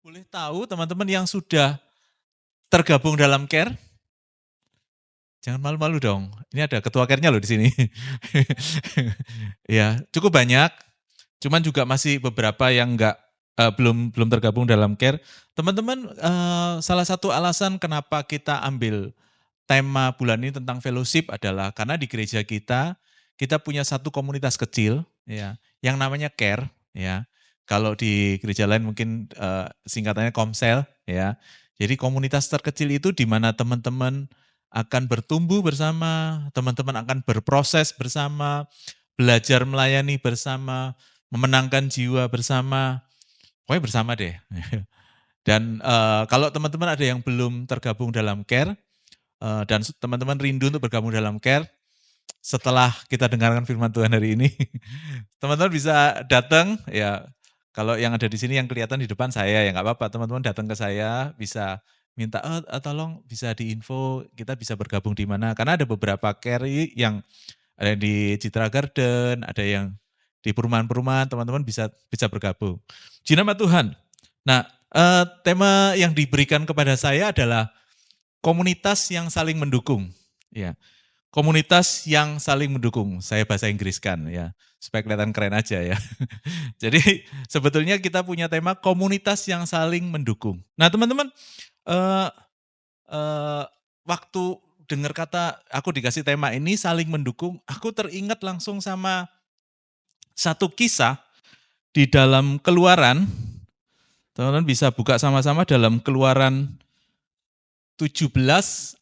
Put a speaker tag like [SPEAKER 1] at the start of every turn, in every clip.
[SPEAKER 1] Boleh tahu teman-teman yang sudah tergabung dalam care? Jangan malu-malu dong. Ini ada ketua care-nya loh di sini. Ya, cukup banyak. Cuman juga masih beberapa yang belum belum tergabung dalam care. Teman-teman, salah satu alasan kenapa kita ambil tema bulan ini tentang fellowship adalah karena di gereja kita punya satu komunitas kecil, ya, yang namanya care, ya. Kalau di gereja lain mungkin singkatannya Komsel, ya. Jadi komunitas terkecil itu di mana teman-teman akan bertumbuh bersama, teman-teman akan berproses bersama, belajar melayani bersama, memenangkan jiwa bersama, pokoknya bersama deh. Dan kalau teman-teman ada yang belum tergabung dalam care, dan teman-teman rindu untuk bergabung dalam care, setelah kita dengarkan firman Tuhan hari ini, teman-teman bisa datang, ya kalau yang ada di sini yang kelihatan di depan saya, ya nggak apa-apa, teman-teman datang ke saya, bisa minta, tolong bisa diinfo, kita bisa bergabung di mana, karena ada beberapa care yang ada yang di Citra Garden, ada yang di perumahan-perumahan, teman-teman bisa bisa bergabung. Puji nama Tuhan. Nah, tema yang diberikan kepada saya adalah komunitas yang saling mendukung. Ya, komunitas yang saling mendukung. Saya bahasa Inggriskan ya, supaya kelihatan keren aja ya. Jadi sebetulnya kita punya tema komunitas yang saling mendukung. Nah teman-teman, eh, eh, waktu dengar kata aku dikasih tema ini saling mendukung, aku teringat langsung sama satu kisah di dalam Keluaran. Teman-teman bisa buka sama-sama dalam Keluaran 17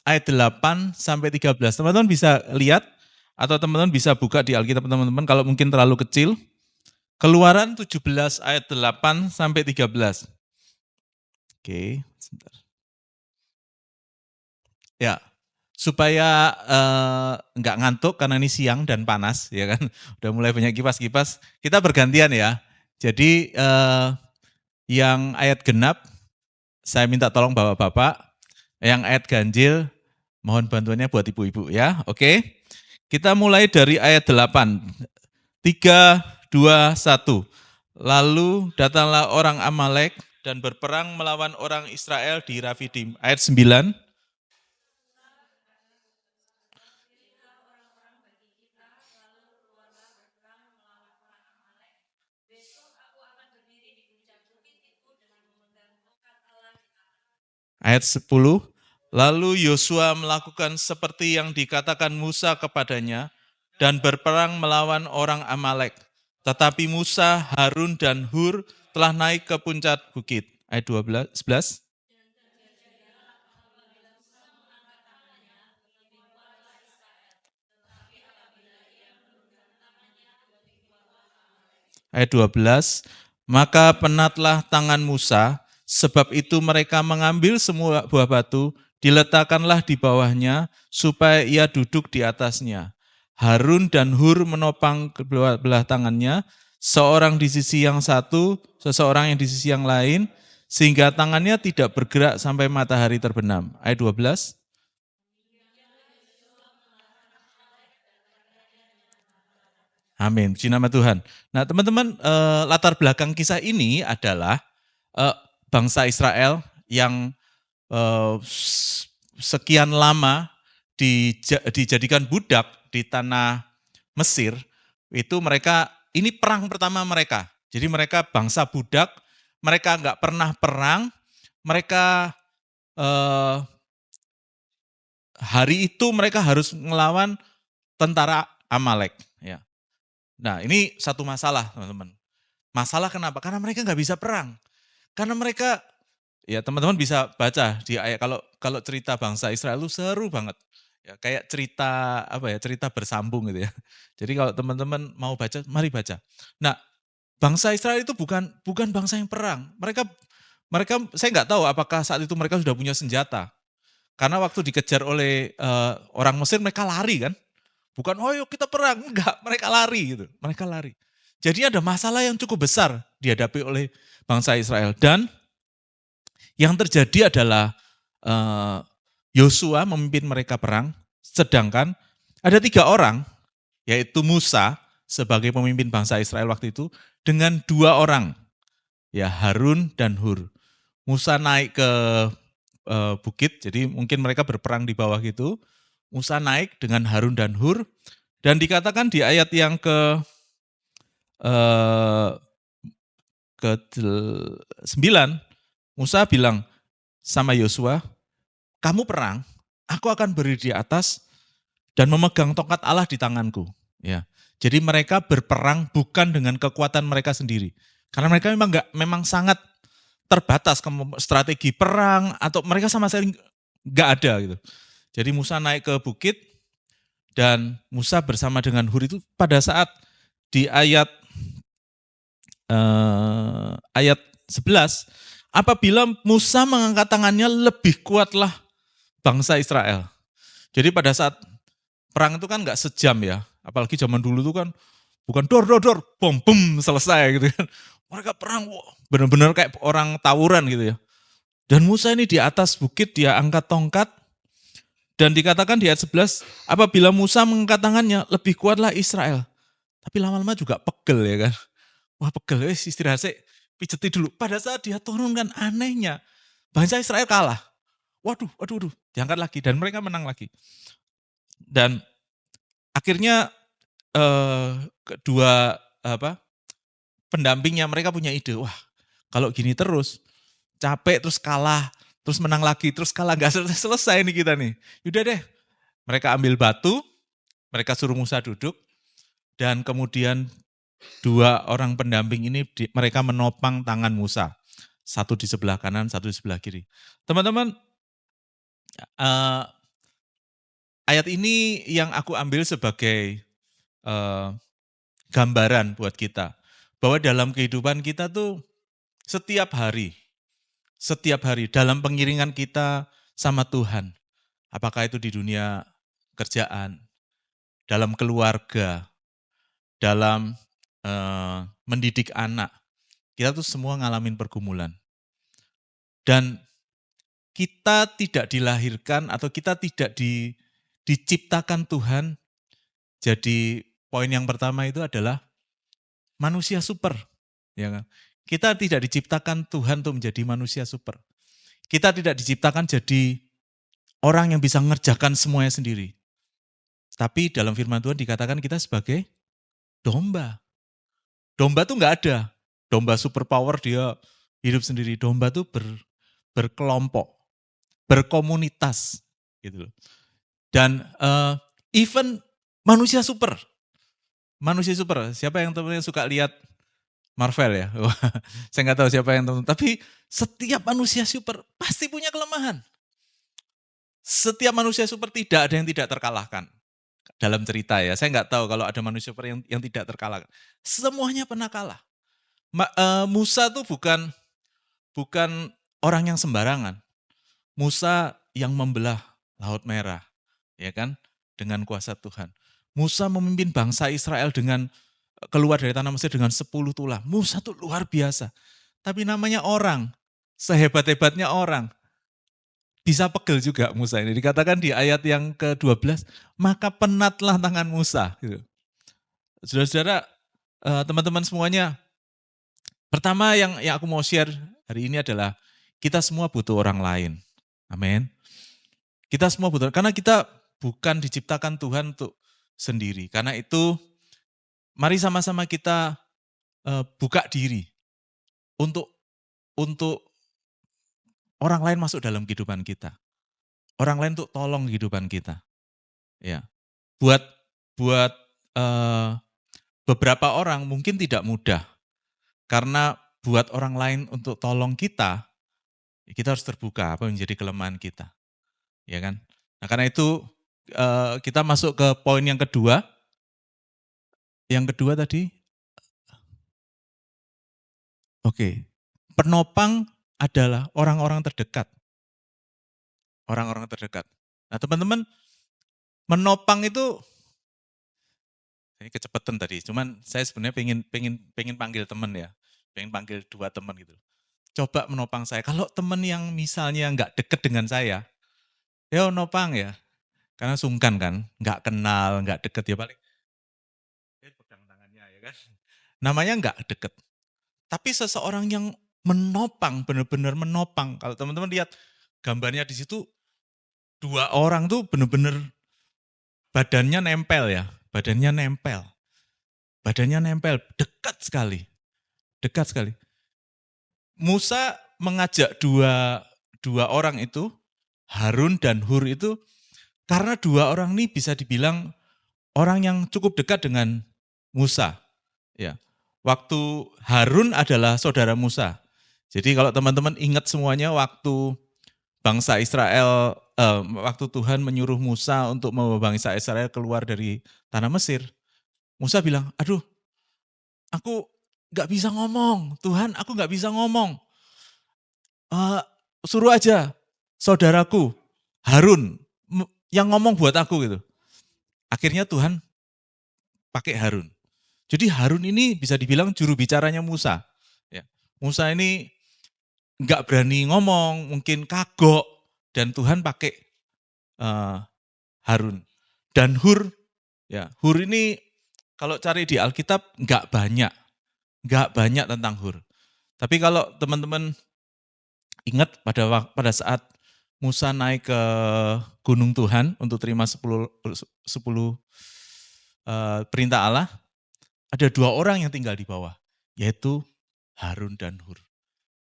[SPEAKER 1] ayat 8 sampai 13. Teman-teman bisa lihat atau teman-teman bisa buka di Alkitab teman-teman kalau mungkin terlalu kecil. Keluaran 17 ayat 8 sampai 13. Oke, sebentar. Ya, supaya nggak ngantuk karena ini siang dan panas, ya kan. Udah mulai banyak kipas-kipas. Kita bergantian ya. Jadi yang ayat genap, saya minta tolong bapak-bapak. Yang ayat ganjil, mohon bantuannya buat ibu-ibu ya. Oke, kita mulai dari ayat 8. 3, 2, 1. Lalu datanglah orang Amalek dan berperang melawan orang Israel di Rafidim. Ayat 9. Ayat 10. Lalu Yosua melakukan seperti yang dikatakan Musa kepadanya dan berperang melawan orang Amalek. Tetapi Musa, Harun, dan Hur telah naik ke puncak bukit. Ayat 12, 11. Ayat 12. Maka penatlah tangan Musa, sebab itu mereka mengambil semua buah batu, diletakkanlah di bawahnya, supaya ia duduk di atasnya. Harun dan Hur menopang kedua belah tangannya, seorang di sisi yang satu, seseorang yang di sisi yang lain, sehingga tangannya tidak bergerak sampai matahari terbenam. Ayat 12. Amin, puji nama Tuhan. Nah teman-teman, latar belakang kisah ini adalah eh, bangsa Israel yang sekian lama dijadikan budak di tanah Mesir, itu mereka, ini perang pertama mereka. Jadi mereka bangsa budak, mereka nggak pernah perang, mereka hari itu mereka harus melawan tentara Amalek. Ya. Nah ini satu masalah teman-teman. Masalah kenapa? Karena mereka nggak bisa perang. Karena mereka, ya teman-teman bisa baca di ayat, kalau kalau cerita bangsa Israel itu seru banget. Ya, kayak cerita apa ya, cerita bersambung gitu ya. Jadi kalau teman-teman mau baca, mari baca. Nah, bangsa Israel itu bukan bukan bangsa yang perang. Mereka mereka saya nggak tahu apakah saat itu mereka sudah punya senjata. Karena waktu dikejar oleh orang Mesir mereka lari kan. Bukan, oh yuk kita perang. Enggak, mereka lari gitu. Mereka lari. Jadi ada masalah yang cukup besar dihadapi oleh bangsa Israel. Dan yang terjadi adalah Yosua memimpin mereka perang, sedangkan ada 3 orang, yaitu Musa sebagai pemimpin bangsa Israel waktu itu, dengan 2 orang, ya Harun dan Hur. Musa naik ke bukit, jadi mungkin mereka berperang di bawah gitu. Musa naik dengan Harun dan Hur, dan dikatakan di ayat yang eh, ke-9, Musa bilang sama Yosua, kamu perang, aku akan berdiri di atas dan memegang tongkat Allah di tanganku. Ya, jadi mereka berperang bukan dengan kekuatan mereka sendiri, karena mereka memang sangat terbatas strategi perang atau mereka sama sekali nggak ada gitu. Jadi Musa naik ke bukit dan Musa bersama dengan Hur itu pada saat di ayat 11, apabila Musa mengangkat tangannya lebih kuatlah bangsa Israel. Jadi pada saat perang itu kan nggak sejam ya, apalagi zaman dulu itu kan bukan dor dor dor, bom bom selesai gitu kan. Mereka perang, benar-benar kayak orang tawuran gitu ya. Dan Musa ini di atas bukit, dia angkat tongkat, dan dikatakan di ayat 11, apabila Musa mengangkat tangannya, lebih kuatlah Israel. Tapi lama-lama juga pegel ya kan. Wah pegel, istirahat sih, pijeti dulu. Pada saat dia turunkan, anehnya, bangsa Israel kalah. Waduh, diangkat lagi, dan mereka menang lagi. Dan akhirnya kedua pendampingnya mereka punya ide, wah kalau gini terus, capek terus kalah, terus menang lagi, terus kalah, nggak selesai nih kita nih. Yaudah deh, mereka ambil batu, mereka suruh Musa duduk, dan kemudian dua orang pendamping ini mereka menopang tangan Musa. Satu di sebelah kanan, satu di sebelah kiri. Teman-teman, ayat ini yang aku ambil sebagai gambaran buat kita. Bahwa dalam kehidupan kita tuh setiap hari dalam pengiringan kita sama Tuhan. Apakah itu di dunia kerjaan, dalam keluarga, dalam mendidik anak. Kita tuh semua ngalamin pergumulan. Dan kita tidak dilahirkan atau kita tidak diciptakan Tuhan. Jadi poin yang pertama itu adalah manusia super. Ya kan? Kita tidak diciptakan Tuhan untuk menjadi manusia super. Kita tidak diciptakan jadi orang yang bisa mengerjakan semuanya sendiri. Tapi dalam firman Tuhan dikatakan kita sebagai domba. Domba tuh nggak ada. Domba super power dia hidup sendiri. Domba tuh berkelompok, berkomunitas gitu loh. Dan even manusia super. Manusia super. Siapa yang teman-teman suka lihat Marvel ya? Saya nggak tahu siapa yang teman-teman. Tapi setiap manusia super pasti punya kelemahan. Setiap manusia super tidak ada yang tidak terkalahkan. Dalam cerita ya, saya nggak tahu kalau ada manusia super yang tidak terkalahkan. Semuanya pernah kalah. Musa tuh bukan orang yang sembarangan. Musa yang membelah Laut Merah, ya kan, dengan kuasa Tuhan. Musa memimpin bangsa Israel dengan keluar dari tanah Mesir dengan 10 tulah. Musa tuh luar biasa. Tapi namanya orang, sehebat-hebatnya orang, bisa pegel juga Musa ini. Dikatakan di ayat yang ke-12, maka penatlah tangan Musa. Gitu. Saudara-saudara, teman-teman semuanya, pertama yang aku mau share hari ini adalah kita semua butuh orang lain. Amin. Kita semua butuh, karena kita bukan diciptakan Tuhan untuk sendiri. Karena itu, mari sama-sama kita buka diri untuk orang lain masuk dalam kehidupan kita. Orang lain untuk tolong kehidupan kita. Ya, buat beberapa orang mungkin tidak mudah, karena buat orang lain untuk tolong kita, kita harus terbuka apa yang menjadi kelemahan kita, ya kan? Nah karena itu kita masuk ke poin yang kedua. Yang kedua tadi, oke, penopang adalah orang-orang terdekat. Orang-orang terdekat. Nah teman-teman, menopang itu, ini kecepatan tadi, cuman saya sebenarnya pengen panggil teman ya, pengen panggil dua teman gitu. Coba menopang saya. Kalau teman yang misalnya nggak deket dengan saya, ya nopang ya, karena sungkan kan, nggak kenal, nggak deket ya paling pegang tangannya ya kan. Namanya nggak deket. Tapi seseorang yang menopang, benar-benar menopang. Kalau teman-teman lihat gambarnya di situ, 2 orang tuh benar-benar badannya nempel ya, badannya nempel, badannya nempel, dekat sekali. Musa mengajak dua orang itu, Harun dan Hur itu, karena 2 orang ini bisa dibilang orang yang cukup dekat dengan Musa. Ya, waktu Harun adalah saudara Musa. Jadi kalau teman-teman ingat semuanya waktu bangsa Israel, waktu Tuhan menyuruh Musa untuk membawa bangsa Israel keluar dari tanah Mesir, Musa bilang, aduh aku gak bisa ngomong, Tuhan aku gak bisa ngomong, suruh aja saudaraku Harun yang ngomong buat aku gitu. Akhirnya Tuhan pakai Harun. Jadi Harun ini bisa dibilang juru bicaranya Musa. Ya. Musa ini nggak berani ngomong, mungkin kagok, dan Tuhan pakai Harun. Dan Hur, ya Hur ini kalau cari di Alkitab nggak banyak tentang Hur. Tapi kalau teman-teman ingat pada saat Musa naik ke gunung Tuhan untuk terima 10 perintah Allah, ada 2 orang yang tinggal di bawah, yaitu Harun dan Hur.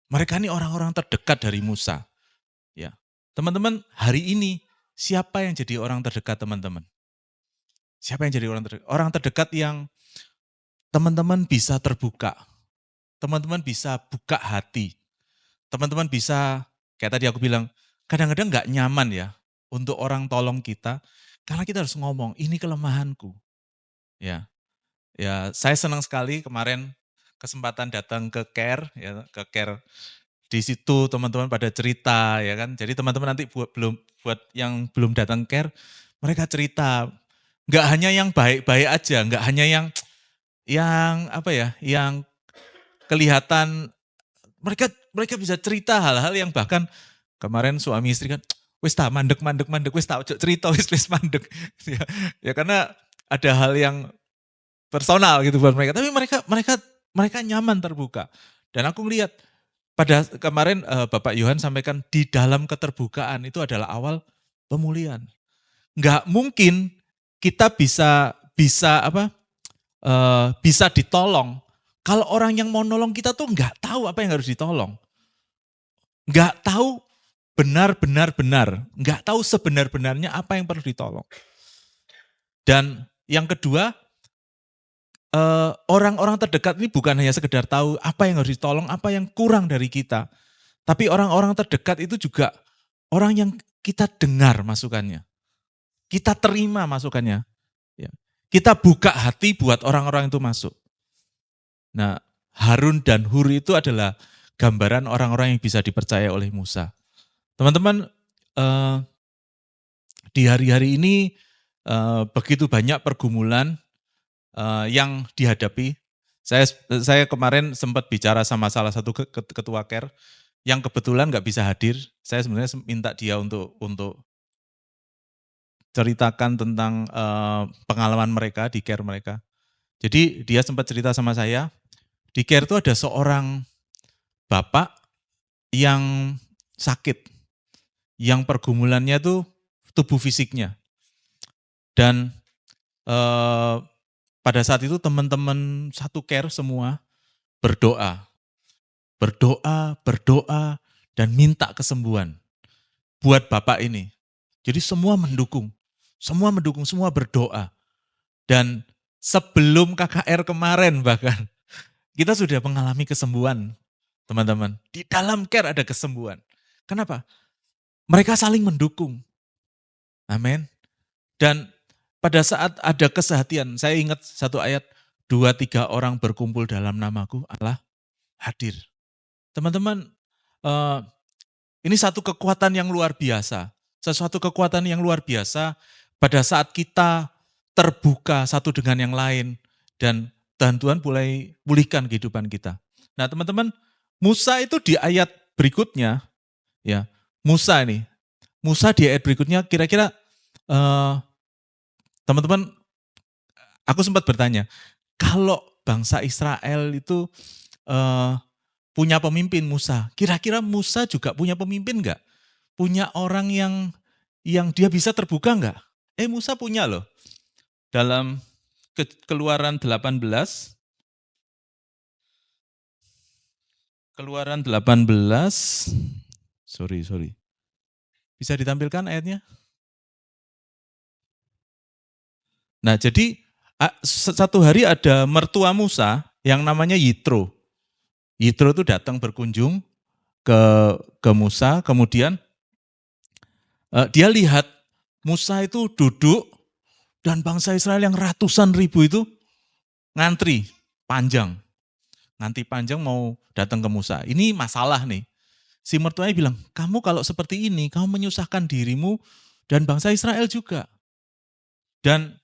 [SPEAKER 1] Mereka ini orang-orang terdekat dari Musa. Ya, teman-teman, hari ini siapa yang jadi orang terdekat teman-teman? Siapa yang jadi orang terdekat? Orang terdekat yang teman-teman bisa terbuka, teman-teman bisa buka hati, teman-teman bisa, kayak tadi aku bilang, kadang-kadang nggak nyaman ya untuk orang tolong kita, karena kita harus ngomong, ini kelemahanku. Ya, ya saya senang sekali kemarin kesempatan datang ke Care, ya, ke Care. Di situ teman-teman pada cerita ya kan. Jadi teman-teman nanti buat yang belum datang Care, mereka cerita. Enggak hanya yang baik-baik aja, enggak hanya yang apa ya, yang kelihatan mereka mereka bisa cerita hal-hal yang bahkan kemarin suami istri kan, wis ta mandek wis ta ojo cerita wis mandek. Ya, ya karena ada hal yang personal gitu buat mereka, tapi mereka nyaman terbuka. Dan aku ngelihat pada kemarin Bapak Yohan sampaikan di dalam keterbukaan itu adalah awal pemulihan. Enggak mungkin kita bisa ditolong kalau orang yang mau nolong kita tuh enggak tahu apa yang harus ditolong. Enggak tahu benar, enggak tahu sebenar-benarnya apa yang perlu ditolong. Dan yang kedua, orang-orang terdekat ini bukan hanya sekedar tahu apa yang harus ditolong, apa yang kurang dari kita. Tapi orang-orang terdekat itu juga orang yang kita dengar masukannya. Kita terima masukannya. Ya. Kita buka hati buat orang-orang itu masuk. Nah, Harun dan Hur itu adalah gambaran orang-orang yang bisa dipercaya oleh Musa. Teman-teman, di hari-hari ini begitu banyak pergumulan yang dihadapi. Saya kemarin sempat bicara sama salah satu ketua Care yang kebetulan nggak bisa hadir. Saya sebenarnya minta dia untuk ceritakan tentang pengalaman mereka di Care mereka. Jadi dia sempat cerita sama saya, di Care itu ada seorang bapak yang sakit, yang pergumulannya tuh tubuh fisiknya. Dan pada saat itu teman-teman satu Care semua berdoa, dan minta kesembuhan buat bapak ini. Jadi semua mendukung, semua berdoa. Dan sebelum KKR kemarin bahkan, kita sudah mengalami kesembuhan, teman-teman. Di dalam Care ada kesembuhan. Kenapa? Mereka saling mendukung. Amin. Dan pada saat ada kesehatian, saya ingat satu ayat, 2-3 orang berkumpul dalam namaku, Allah hadir. Teman-teman, ini satu kekuatan yang luar biasa. Sesuatu kekuatan yang luar biasa pada saat kita terbuka satu dengan yang lain dan Tuhan mulai pulihkan kehidupan kita. Nah, teman-teman, Musa itu di ayat berikutnya, ya, Musa di ayat berikutnya kira-kira teman-teman, aku sempat bertanya, kalau bangsa Israel itu punya pemimpin Musa. Kira-kira Musa juga punya pemimpin enggak? Punya orang yang dia bisa terbuka enggak? Musa punya loh. Dalam Keluaran 18, sorry. Bisa ditampilkan ayatnya? Nah, jadi satu hari ada mertua Musa yang namanya Yitro. Yitro itu datang berkunjung ke Musa, kemudian dia lihat Musa itu duduk dan bangsa Israel yang ratusan ribu itu ngantri panjang. Ngantri panjang mau datang ke Musa. Ini masalah nih. Si mertuanya bilang, kamu kalau seperti ini, kamu menyusahkan dirimu dan bangsa Israel juga. Dan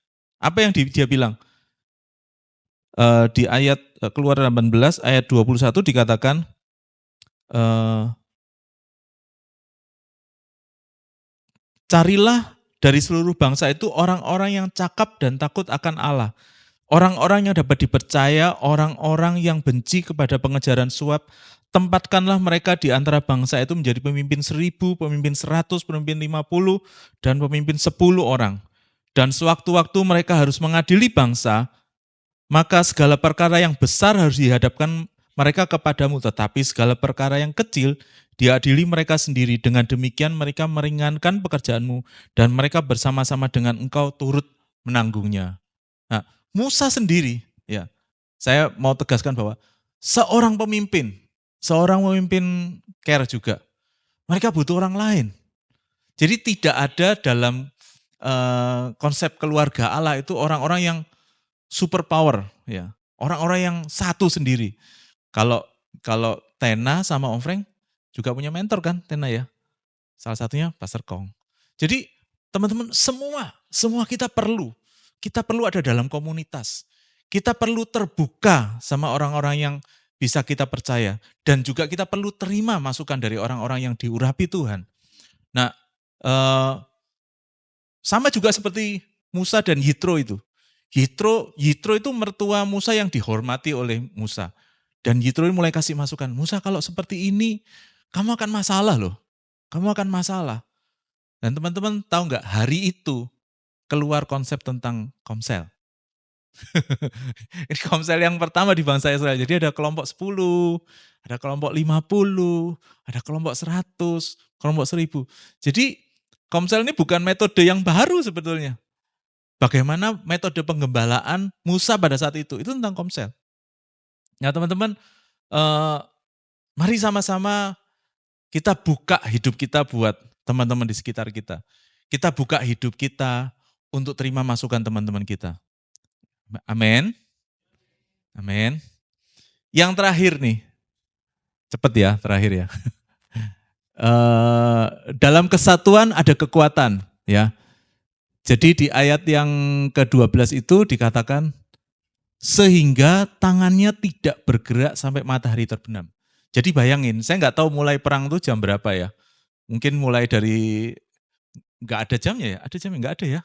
[SPEAKER 1] apa yang dia bilang? Di ayat Keluaran 18 ayat 21 dikatakan, carilah dari seluruh bangsa itu orang-orang yang cakap dan takut akan Allah. Orang-orang yang dapat dipercaya, orang-orang yang benci kepada pengejaran suap, tempatkanlah mereka di antara bangsa itu menjadi pemimpin 1.000, pemimpin 100, pemimpin 50, dan pemimpin 10 orang. Dan sewaktu-waktu mereka harus mengadili bangsa, maka segala perkara yang besar harus dihadapkan mereka kepadamu, tetapi segala perkara yang kecil diadili mereka sendiri. Dengan demikian mereka meringankan pekerjaanmu dan mereka bersama-sama dengan engkau turut menanggungnya. Nah, Musa sendiri, ya, saya mau tegaskan bahwa seorang pemimpin care juga, mereka butuh orang lain. Jadi tidak ada dalam konsep keluarga Allah itu orang-orang yang super power, ya, orang-orang yang satu sendiri. Kalau Tena sama Om Frank juga punya mentor kan, Tena ya, salah satunya Pastor Kong. Jadi teman-teman semua kita perlu ada dalam komunitas. Kita perlu terbuka sama orang-orang yang bisa kita percaya. Dan juga kita perlu terima masukan dari orang-orang yang diurapi Tuhan. Nah, sama juga seperti Musa dan Yitro itu. Yitro itu mertua Musa yang dihormati oleh Musa. Dan Yitro mulai kasih masukan, Musa kalau seperti ini, kamu akan masalah loh. Kamu akan masalah. Dan teman-teman tahu nggak, hari itu keluar konsep tentang komsel. Ini komsel yang pertama di bangsa Israel. Jadi ada kelompok 10, ada kelompok 50, ada kelompok 100, kelompok 1000. Jadi komsel ini bukan metode yang baru sebetulnya. Bagaimana metode penggembalaan Musa pada saat itu tentang komsel. Nah teman-teman, mari sama-sama kita buka hidup kita buat teman-teman di sekitar kita. Kita buka hidup kita untuk terima masukan teman-teman kita. Amin. Amin. Yang terakhir nih, cepet ya terakhir ya. Dalam kesatuan ada kekuatan ya. Jadi di ayat yang ke-12 itu dikatakan, sehingga tangannya tidak bergerak sampai matahari terbenam. Jadi bayangin, saya nggak tahu mulai perang itu jam berapa ya. Mungkin mulai dari, nggak ada jamnya ya, ada jamnya nggak ada ya.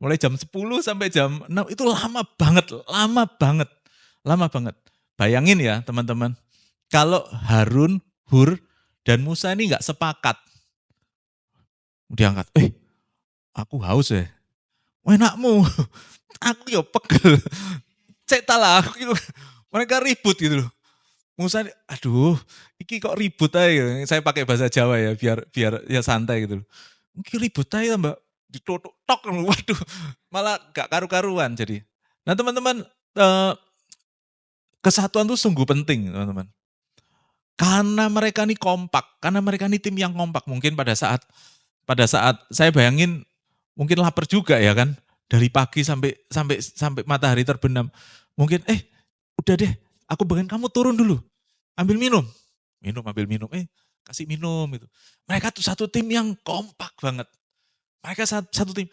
[SPEAKER 1] Mulai jam 10 sampai jam 6 itu lama banget. Bayangin ya teman-teman, kalau Harun, Hur, dan Musa ini nggak sepakat. Diangkat, aku haus ya. Enakmu, aku ya pegel. Cetalah, mereka ribut gitu loh. Musa, aduh, iki kok ribut aja. Saya pakai bahasa Jawa ya, biar ya santai gitu loh. Iki ribut aja mbak, ditutuk, waduh, malah gak karu-karuan jadi. Nah teman-teman, kesatuan itu sungguh penting teman-teman. Karena mereka ini kompak, karena mereka ini tim yang kompak. Mungkin pada saat saya bayangin mungkin lapar juga ya kan, dari pagi sampai matahari terbenam. Mungkin udah deh, aku bagian kamu turun dulu, ambil minum, kasih minum gitu. Mereka tuh satu tim yang kompak banget. Mereka satu tim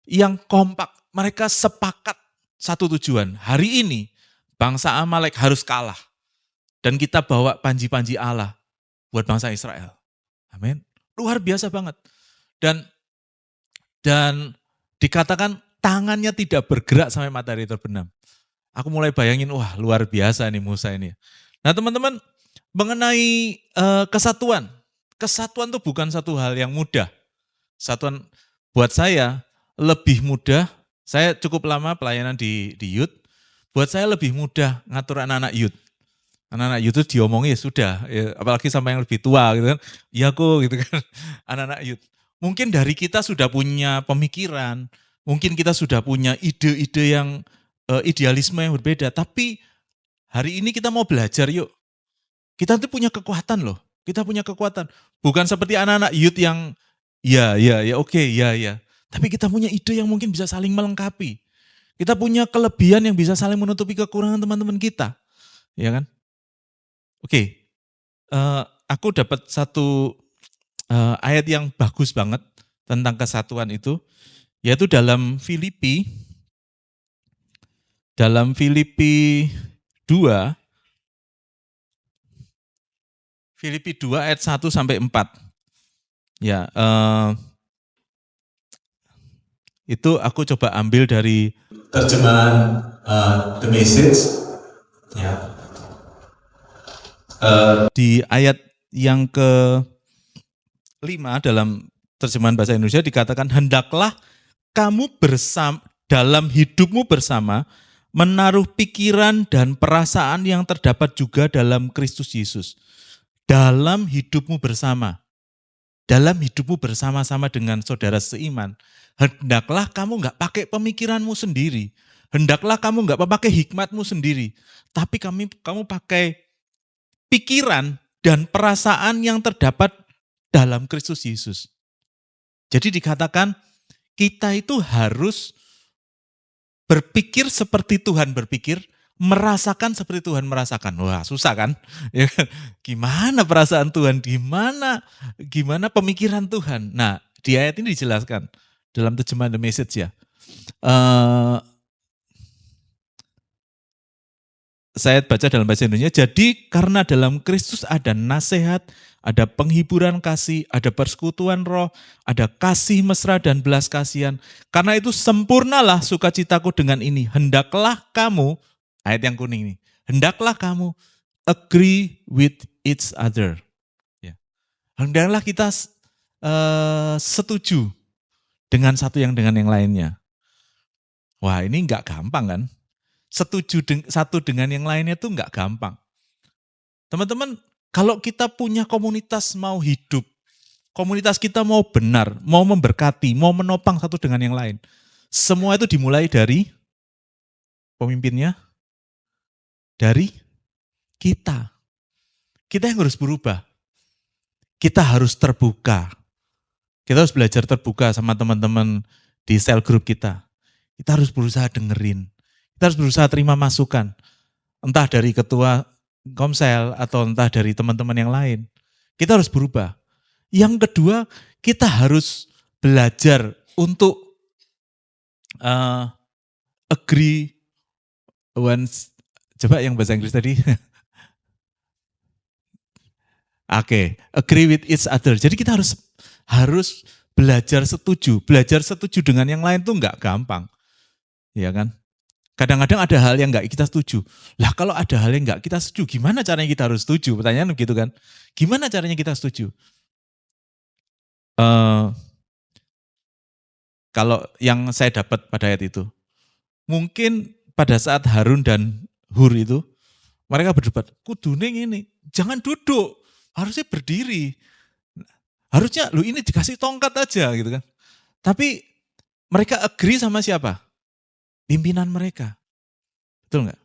[SPEAKER 1] yang kompak, mereka sepakat satu tujuan. Hari ini bangsa Amalek harus kalah. Dan kita bawa panji-panji Allah buat bangsa Israel. Amin. Luar biasa banget. Dan dikatakan tangannya tidak bergerak sampai matahari terbenam. Aku mulai bayangin, wah luar biasa nih Musa ini. Nah teman-teman, Mengenai kesatuan. Kesatuan itu bukan satu hal yang mudah. Kesatuan buat saya lebih mudah, saya cukup lama pelayanan di youth, buat saya lebih mudah ngatur anak-anak youth. Anak-anak youth itu diomongi ya sudah, ya, apalagi sama yang lebih tua gitu kan, iya kok gitu kan, anak-anak youth. Mungkin dari kita sudah punya pemikiran, mungkin kita sudah punya ide-ide yang idealisme yang berbeda, tapi hari ini kita mau belajar yuk. Kita tuh punya kekuatan loh, kita punya kekuatan. Bukan seperti anak-anak youth yang ya, ya, ya, oke, ya, ya. Tapi kita punya ide yang mungkin bisa saling melengkapi. Kita punya kelebihan yang bisa saling menutupi kekurangan teman-teman kita. Ya kan? Oke, aku dapat satu ayat yang bagus banget tentang kesatuan itu, yaitu dalam Filipi 2, Filipi 2 ayat 1 sampai 4. Ya, itu aku coba ambil dari terjemahan The Message. Ya. Di ayat yang ke-5 dalam terjemahan bahasa Indonesia dikatakan, hendaklah kamu dalam hidupmu bersama menaruh pikiran dan perasaan yang terdapat juga dalam Kristus Yesus. Dalam hidupmu bersama. Dalam hidupmu bersama-sama dengan saudara seiman. Hendaklah kamu enggak pakai pemikiranmu sendiri. Hendaklah kamu enggak pakai hikmatmu sendiri. Tapi kamu pakai pikiran dan perasaan yang terdapat dalam Kristus Yesus. Jadi dikatakan kita itu harus berpikir seperti Tuhan berpikir, merasakan seperti Tuhan merasakan. Wah, susah kan? Ya kan? Gimana perasaan Tuhan? Gimana pemikiran Tuhan? Nah, di ayat ini dijelaskan dalam terjemahan The Message ya. Saya baca dalam bahasa Indonesia, jadi karena dalam Kristus ada nasihat, ada penghiburan kasih, ada persekutuan roh, ada kasih mesra dan belas kasihan. Karena itu sempurnalah sukacitaku dengan ini. Hendaklah kamu, ayat yang kuning ini, hendaklah kamu agree with each other. Ya. Hendaklah kita setuju dengan satu yang dengan yang lainnya. Wah, ini enggak gampang kan? Setuju satu dengan yang lainnya itu enggak gampang. Teman-teman, kalau kita punya komunitas mau hidup, komunitas kita mau benar, mau memberkati, mau menopang satu dengan yang lain, semua itu dimulai dari pemimpinnya, dari kita. Kita yang harus berubah. Kita harus terbuka. Kita harus belajar terbuka sama teman-teman di sel grup kita. Kita harus berusaha dengerin. Kita harus berusaha terima masukan, entah dari ketua komsel atau entah dari teman-teman yang lain. Kita harus berubah. Yang kedua, kita harus belajar untuk agree once. Coba yang bahasa Inggris tadi. Oke, agree with each other. Jadi kita harus belajar setuju. Belajar setuju dengan yang lain tuh enggak gampang. Ya kan? Kadang-kadang ada hal yang enggak kita setuju. Lah kalau ada hal yang enggak kita setuju, gimana caranya kita harus setuju? Pertanyaan begitu kan. Gimana caranya kita setuju? Kalau yang saya dapat pada ayat itu, mungkin pada saat Harun dan Hur itu, mereka berdebat, kudune ini, jangan duduk, harusnya berdiri. Harusnya, lu ini dikasih tongkat aja gitu kan. Tapi mereka agree sama siapa? Pimpinan mereka. Betul nggak?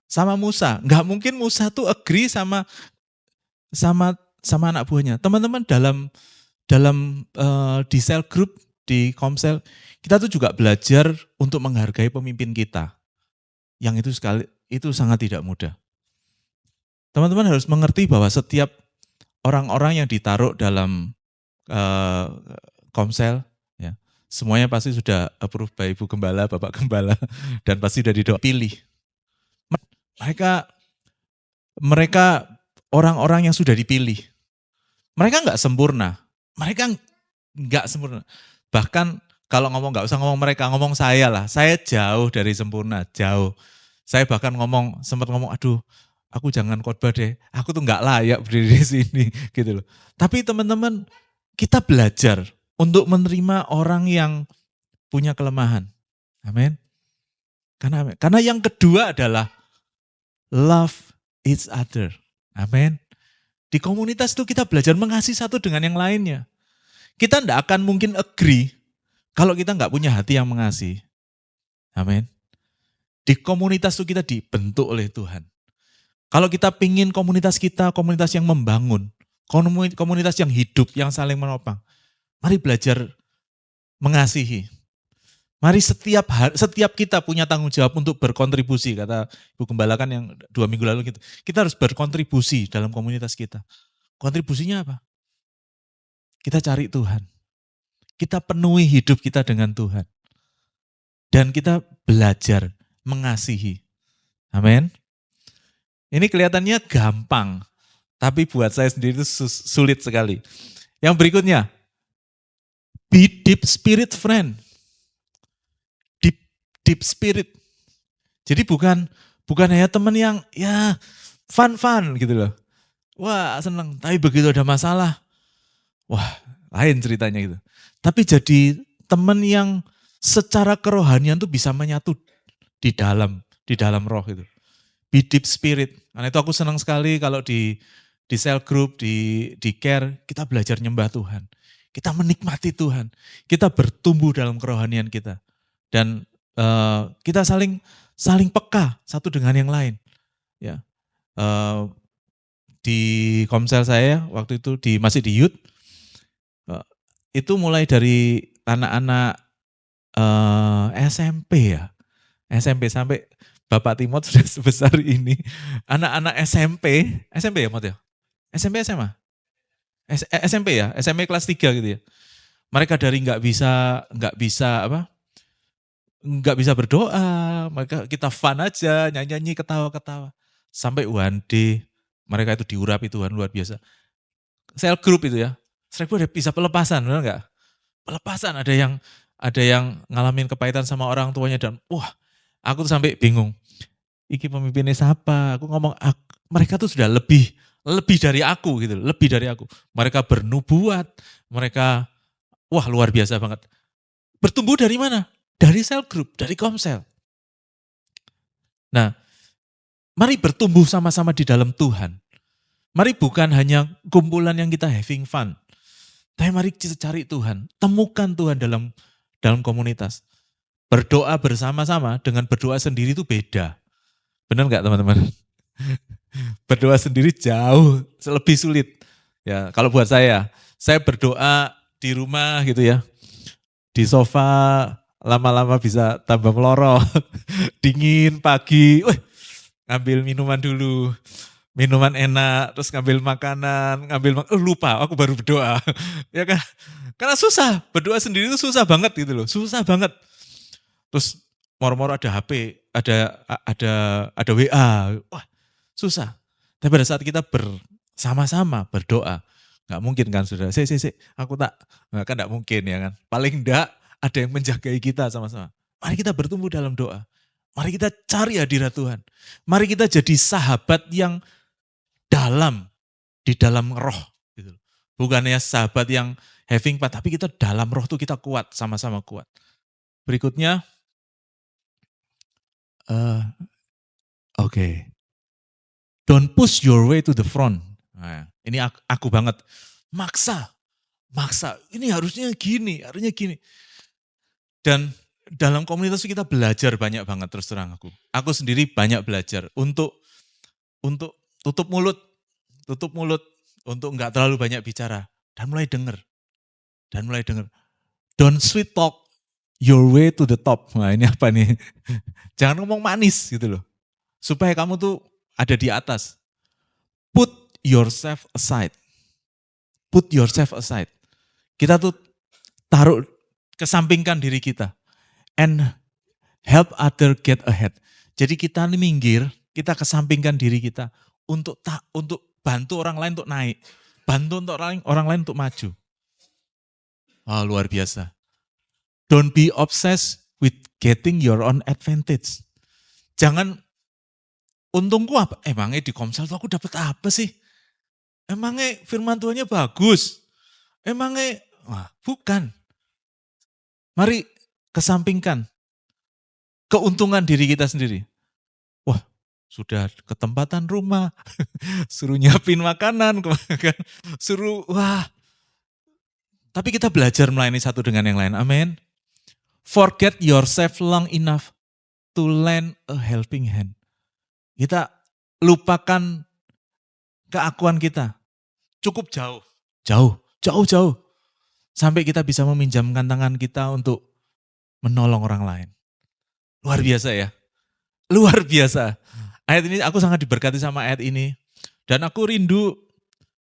[SPEAKER 1] Sama Musa. Nggak mungkin Musa tuh agree sama anak buahnya. Teman-teman dalam di sel group, di komsel, kita tuh juga belajar untuk menghargai pemimpin kita. Yang itu sangat tidak mudah. Teman-teman harus mengerti bahwa setiap orang-orang yang ditaruh dalam komsel, ya, semuanya pasti sudah approve by Ibu Gembala, Bapak Gembala, dan pasti sudah pilih. Mereka orang-orang yang sudah dipilih. Mereka nggak sempurna. Mereka nggak sempurna. Bahkan kalau ngomong nggak usah ngomong mereka, ngomong saya lah. Saya jauh dari sempurna, jauh. Saya bahkan sempat ngomong, aduh, aku jangan khotbah deh, aku tuh nggak layak berdiri di sini gitu loh. Tapi teman-teman, kita belajar untuk menerima orang yang punya kelemahan. Amin. Karena yang kedua adalah love each other. Amin. Di komunitas itu kita belajar mengasihi satu dengan yang lainnya. Kita tidak akan mungkin agree kalau kita nggak punya hati yang mengasihi. Amin. Di komunitas itu kita dibentuk oleh Tuhan. Kalau kita pingin komunitas kita, komunitas yang membangun, komunitas yang hidup, yang saling menopang, mari belajar mengasihi. Mari setiap kita punya tanggung jawab untuk berkontribusi, kata Ibu Gembala kan yang 2 minggu lalu gitu. Kita harus berkontribusi dalam komunitas kita. Kontribusinya apa? Kita cari Tuhan. Kita penuhi hidup kita dengan Tuhan. Dan kita belajar mengasihi. Amin. Ini kelihatannya gampang, tapi buat saya sendiri itu sulit sekali. Yang berikutnya, be deep spirit friend. Deep spirit. Jadi bukan hanya teman yang ya fun gitu loh. Wah seneng, tapi begitu ada masalah, wah lain ceritanya gitu. Tapi jadi teman yang secara kerohanian tuh bisa menyatu di dalam roh itu. Be deep spirit. Karena itu aku senang sekali kalau di cell group, di care, kita belajar nyembah Tuhan. Kita menikmati Tuhan. Kita bertumbuh dalam kerohanian kita. Dan kita saling peka satu dengan yang lain. Ya, di komsel saya waktu itu masih di youth, itu mulai dari anak-anak SMP ya, SMP sampai Bapak Timot sudah sebesar ini, anak-anak SMP ya Mot ya? SMP SMA? SMP ya, SMP kelas 3 gitu ya. Mereka dari nggak bisa berdoa, mereka kita fun aja, nyanyi-nyanyi, ketawa-ketawa. Sampai one day mereka itu diurapi Tuhan luar biasa. Sel group itu ya, sel group ada bisa pelepasan, benar nggak? Pelepasan, ada yang ngalamin kepahitan sama orang tuanya dan wah, aku tuh sampai bingung. Iki pemimpinnya siapa? Aku ngomong, mereka tuh sudah lebih dari aku gitu, lebih dari aku. Mereka bernubuat, mereka wah luar biasa banget. Bertumbuh dari mana? Dari sel group, dari komsel. Nah, mari bertumbuh sama-sama di dalam Tuhan. Mari bukan hanya kumpulan yang kita having fun. Tapi mari kita cari Tuhan, temukan Tuhan dalam komunitas. Berdoa bersama-sama dengan berdoa sendiri itu beda. Benar nggak teman-teman? Berdoa sendiri jauh lebih sulit. Ya, kalau buat saya berdoa di rumah gitu ya, di sofa lama-lama bisa tambah melorot, dingin pagi, ngambil minuman dulu, minuman enak, terus ngambil makanan, lupa, aku baru berdoa, ya kan? Karena susah, berdoa sendiri itu susah banget gitu loh, susah banget. Terus moro-moro ada HP, ada WA, wah susah. Tapi pada saat kita bersama-sama berdoa, nggak mungkin kan saudara, aku kan nggak mungkin ya kan. Paling enggak ada yang menjagai kita sama-sama. Mari kita bertumbuh dalam doa. Mari kita cari hadirat Tuhan. Mari kita jadi sahabat yang di dalam roh. Gitu. Bukannya sahabat yang having fun, tapi kita dalam roh tuh kita kuat, sama-sama kuat. Berikutnya, oke. Don't push your way to the front. Nah, ini aku banget. Maksa. Ini harusnya gini. Dan dalam komunitas kita belajar banyak banget terus terang aku. Aku sendiri banyak belajar untuk tutup mulut, untuk enggak terlalu banyak bicara dan mulai dengar. Don't sweet talk your way to the top. Nah, ini apa nih? Jangan ngomong manis gitu loh. Supaya kamu tuh ada di atas. Put yourself aside. Kita tuh taruh, kesampingkan diri kita. And help other get ahead. Jadi kita minggir, kita kesampingkan diri kita untuk bantu orang lain untuk naik. Bantu untuk orang lain untuk maju. Oh, luar biasa. Don't be obsessed with getting your own advantage. Jangan Untungku apa? Emangnya di Komsel tuh aku dapat apa sih? Emangnya firman Tuhannya bagus? Emangnya, wah bukan. Mari kesampingkan keuntungan diri kita sendiri. Wah, sudah ketempatan rumah, suruh nyiapin makanan, kan, suruh, wah. Tapi kita belajar melayani satu dengan yang lain, amin. Forget yourself long enough to lend a helping hand. Kita lupakan keakuan kita, cukup jauh, jauh. Sampai kita bisa meminjamkan tangan kita untuk menolong orang lain. Luar biasa ya, luar biasa. Ayat ini aku sangat diberkati sama ayat ini. Dan aku rindu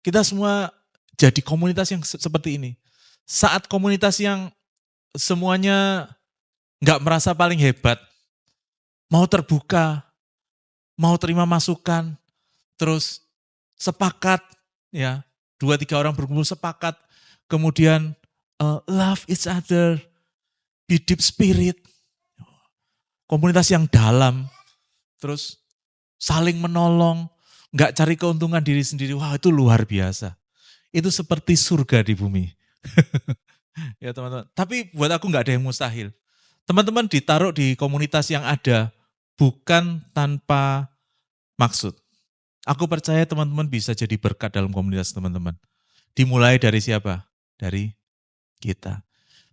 [SPEAKER 1] kita semua jadi komunitas yang seperti ini. Saat komunitas yang semuanya nggak merasa paling hebat, mau terbuka, mau terima masukan, terus sepakat, ya 2-3 orang berkumpul sepakat, kemudian love each other, be deep spirit, komunitas yang dalam, terus saling menolong, nggak cari keuntungan diri sendiri, wah itu luar biasa. Itu seperti surga di bumi. Ya teman-teman, tapi buat aku nggak ada yang mustahil. Teman-teman ditaruh di komunitas yang ada, bukan tanpa maksud. Aku percaya teman-teman bisa jadi berkat dalam komunitas teman-teman. Dimulai dari siapa? Dari kita.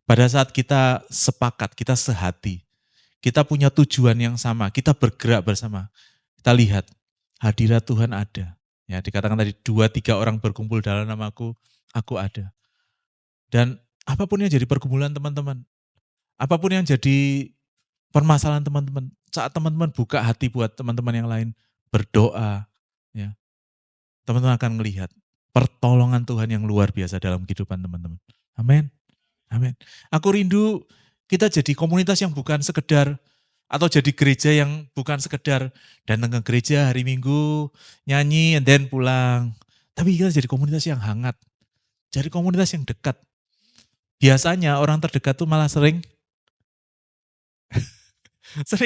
[SPEAKER 1] Pada saat kita sepakat, kita sehati, kita punya tujuan yang sama, kita bergerak bersama. Kita lihat, hadirat Tuhan ada. Ya, dikatakan tadi 2-3 orang berkumpul dalam namaku, aku ada. Dan apapun yang jadi pergumulan teman-teman, apapun yang jadi permasalahan teman-teman, saat teman-teman buka hati buat teman-teman yang lain, berdoa, ya, teman-teman akan melihat pertolongan Tuhan yang luar biasa dalam kehidupan teman-teman. Amin. Amin. Aku rindu kita jadi komunitas yang bukan sekedar, atau jadi gereja yang bukan sekedar datang ke gereja hari Minggu, nyanyi, and then pulang. Tapi kita jadi komunitas yang hangat, jadi komunitas yang dekat. Biasanya orang terdekat tuh malah sering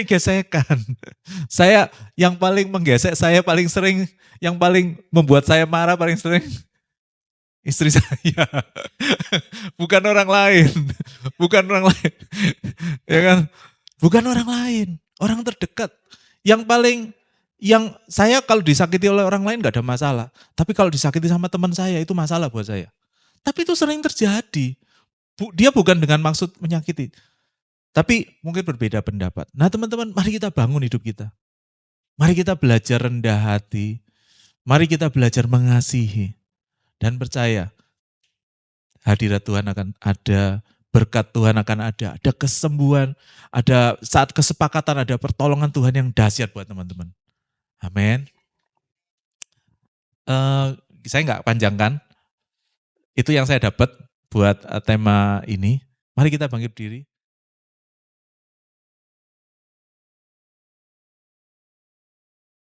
[SPEAKER 1] gesekan. Saya yang paling menggesek, saya paling sering, yang paling membuat saya marah paling sering istri saya. Bukan orang lain. Bukan orang lain. Ya kan? Bukan orang lain, orang terdekat. Yang paling, yang saya kalau disakiti oleh orang lain gak ada masalah. Tapi kalau disakiti sama teman saya itu masalah buat saya. Tapi itu sering terjadi. Dia bukan dengan maksud menyakiti. Tapi mungkin berbeda pendapat. Nah teman-teman, mari kita bangun hidup kita. Mari kita belajar rendah hati. Mari kita belajar mengasihi. Dan percaya, hadirat Tuhan akan ada, berkat Tuhan akan ada kesembuhan, ada saat kesepakatan, ada pertolongan Tuhan yang dahsyat buat teman-teman. Amin. Saya nggak panjangkan, itu yang saya dapat buat tema ini. Mari kita bangkit berdiri.